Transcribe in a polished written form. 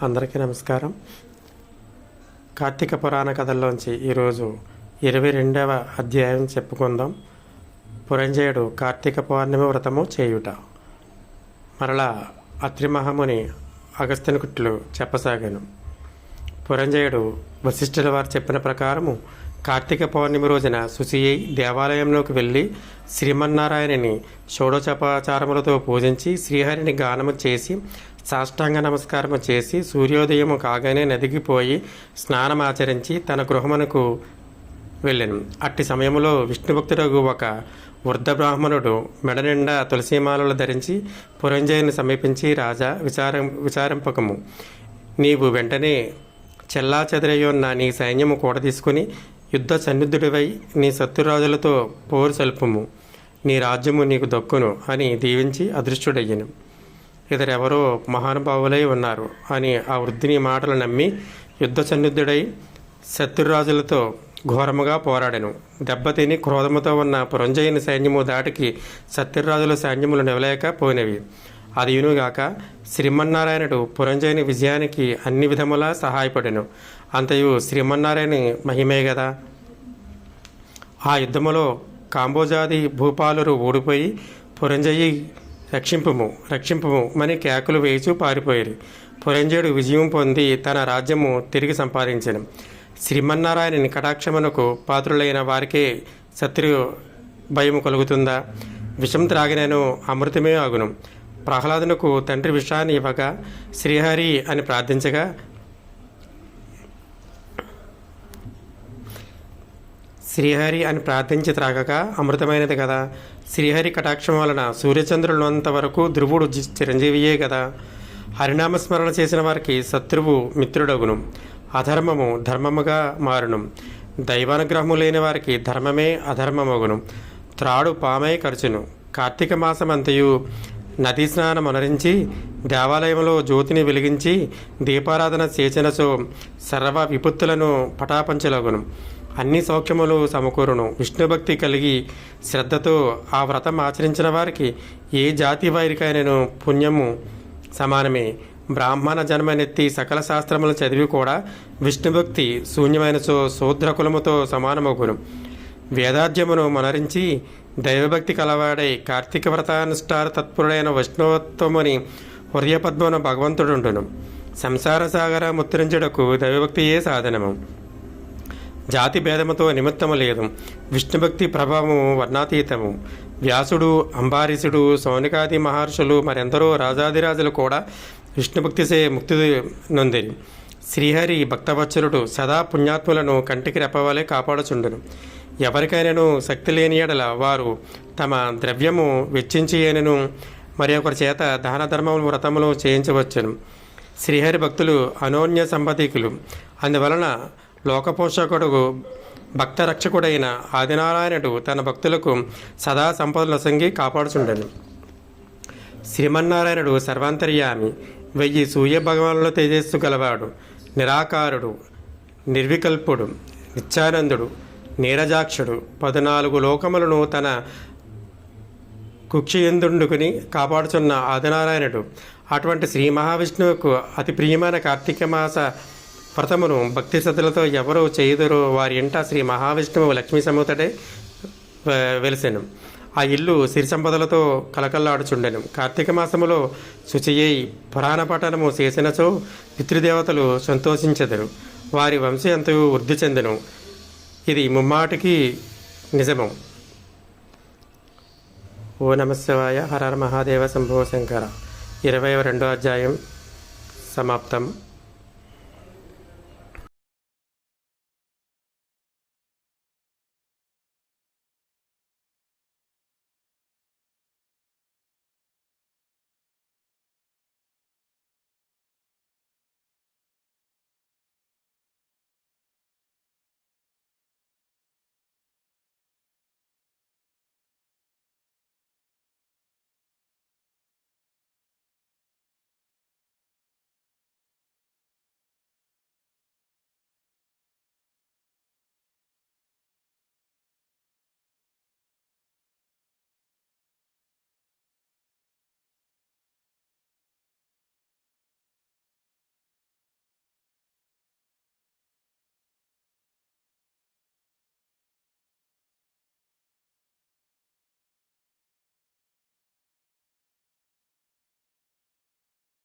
అందరికీ నమస్కారం. కార్తీక పురాణ కథల్లోంచి ఈరోజు 22వ అధ్యాయం చెప్పుకుందాం. పురంజయుడు కార్తీక పౌర్ణమి వ్రతము చేయుట. మరలా అత్రి మహాముని అగస్త్యనికుట్లు చెప్పసాగాను. పురంజయుడు వశిష్ఠుల వారు చెప్పిన ప్రకారము కార్తీక పౌర్ణమి రోజున శుచి అయి దేవాలయంలోకి వెళ్ళి శ్రీమన్నారాయణని షోడశోపచారములతో పూజించి శ్రీహరిని గానము చేసి సాష్టాంగ నమస్కారము చేసి సూర్యోదయము కాగానే నదికి పోయి స్నానమాచరించి తన గృహమునకు వెళ్ళెను. అట్టి సమయంలో విష్ణుభక్తుడగు ఒక వృద్ధ బ్రాహ్మణుడు మెడ నిండా తులసీమాలలు ధరించి పురంజయుని సమీపించి, రాజా, విచారింపకము. నీవు వెంటనే చెల్లా చెదరయ్యున్న నీ సైన్యము కూడ తీసుకుని యుద్ధ సన్నిధుడివై నీ శత్రురాజులతో పోరు సల్పుము. నీ రాజ్యము నీకు దక్కును అని దీవించి అదృష్టుడయ్యను. ఇతరెవరో మహానుభావులై ఉన్నారు అని ఆ వృద్ధిని మాటలు నమ్మి యుద్ధ సన్నిధుడై శత్రురాజులతో ఘోరముగా పోరాడెను. దెబ్బతిని క్రోధముతో ఉన్న పురంజయుని సైన్యము దాటికి శత్రురాజుల సైన్యములు నివలేక పోయినవి. అదియునుగాక శ్రీమన్నారాయణుడు పురంజయుని విజయానికి అన్ని విధములా సహాయపడెను. అంతయు శ్రీమన్నారాయణ మహిమే గదా. ఆ యుద్ధములో కాంబోజాది భూపాలురు ఓడిపోయి పురంజయి రక్షింపుము అని కేకలు వేయిచూ పారిపోయారు. పురంజయుడు విజయం పొంది తన రాజ్యము తిరిగి సంపాదించను. శ్రీమన్నారాయణని కటాక్షమునకు పాత్రులైన వారికే శత్రు భయము కలుగుతుందా? విషం త్రాగినను అమృతమే ఆగును. ప్రహ్లాదునకు తండ్రి విషాన్ని ఇవ్వగా శ్రీహరి అని ప్రార్థించగా శ్రీహరి అని ప్రార్థించి త్రాగక అమృతమైనది కదా. శ్రీహరి కటాక్షం వలన సూర్యచంద్రులంత వరకు ధ్రువుడు చిరంజీవియే కదా. హరినామస్మరణ చేసిన వారికి శత్రువు మిత్రుడగును, అధర్మము ధర్మముగా మారును. దైవానుగ్రహము లేని వారికి ధర్మమే అధర్మమగును. త్రాడు పామై ఖర్చును. కార్తీక మాసమంతయు నదీ స్నానం అనరించి దేవాలయంలో జ్యోతిని వెలిగించి దీపారాధన చేసినచో సర్వ విపత్తులను పటాపంచలగును. అన్ని సౌఖ్యములు సమకూరును. విష్ణుభక్తి కలిగి శ్రద్ధతో ఆ వ్రతం ఆచరించిన వారికి ఏ జాతి వారికైనను పుణ్యము సమానమే. బ్రాహ్మణ జన్మనెత్తి సకల శాస్త్రములు చదివి కూడా విష్ణుభక్తి శూన్యమైనచో శూద్ర కులముతో సమానమగును. వేదాధ్యమును మనరించి దైవభక్తి కలవాడై కార్తీక వ్రతానుష్ఠాన తత్పరుడైన వైష్ణవత్వముని హృదయపద్మన భగవంతుడుండును. సంసార సాగర ముత్తరించుటకు దైవభక్తియే సాధనము. జాతి భేదముతో నిమిత్తము లేదు. విష్ణుభక్తి ప్రభావము వర్ణాతీతము. వ్యాసుడు, అంబారీషుడు, సౌనికాది మహర్షులు, మరెందరో రాజాదిరాజులు కూడా విష్ణుభక్తిసే ముక్తి నొందిరి. శ్రీహరి భక్తవత్సలుడు సదా పుణ్యాత్ములను కంటికి రెప్పవలే కాపాడుచుండును. ఎవరికైనాను శక్తి లేని ఎడల వారు తమ ద్రవ్యము వెచ్చించేయనను మరి ఒకరి చేత దాన ధర్మములు వ్రతములు చేయించవచ్చును. శ్రీహరి భక్తులు అనోన్య సంపదీకులు. అందువలన లోకపోషకుడు భక్త రక్షకుడైన ఆదినారాయణుడు తన భక్తులకు సదా సంపదలు సంగి కాపాడుచుండెను. శ్రీమన్నారాయణుడు సర్వాంతర్యామి, 1000 సూర్య భగవానుల తేజస్సు గలవాడు, నిరాకారుడు, నిర్వికల్పుడు, నిత్యానందుడు, నీరజాక్షుడు, 14 లోకములను తన కుక్షియందుండుకుని కాపాడుచున్న ఆదినారాయణుడు. అటువంటి శ్రీ మహావిష్ణువుకు అతి ప్రియమైన కార్తీక మాస వ్రతమును భక్తి శ్రద్ధలతో ఎవరు చేయుదరో వారి ఇంట శ్రీ మహావిష్ణువు లక్ష్మీ సమేతుడై వెలిసెను. ఆ ఇల్లు సిరి సంపదలతో కలకల్లాడుచుండెను. కార్తీక మాసములో శుచియై పురాణ పఠనము చేసినచో పితృదేవతలు సంతోషించెదరు. వారి వంశీయంతయు వృద్ధి చెందెను. ఇది ముమ్మాటికి నిజము. ఓ నమశివాయ. హర హర మహాదేవ శంభో శంకర. 22వ అధ్యాయం సమాప్తం.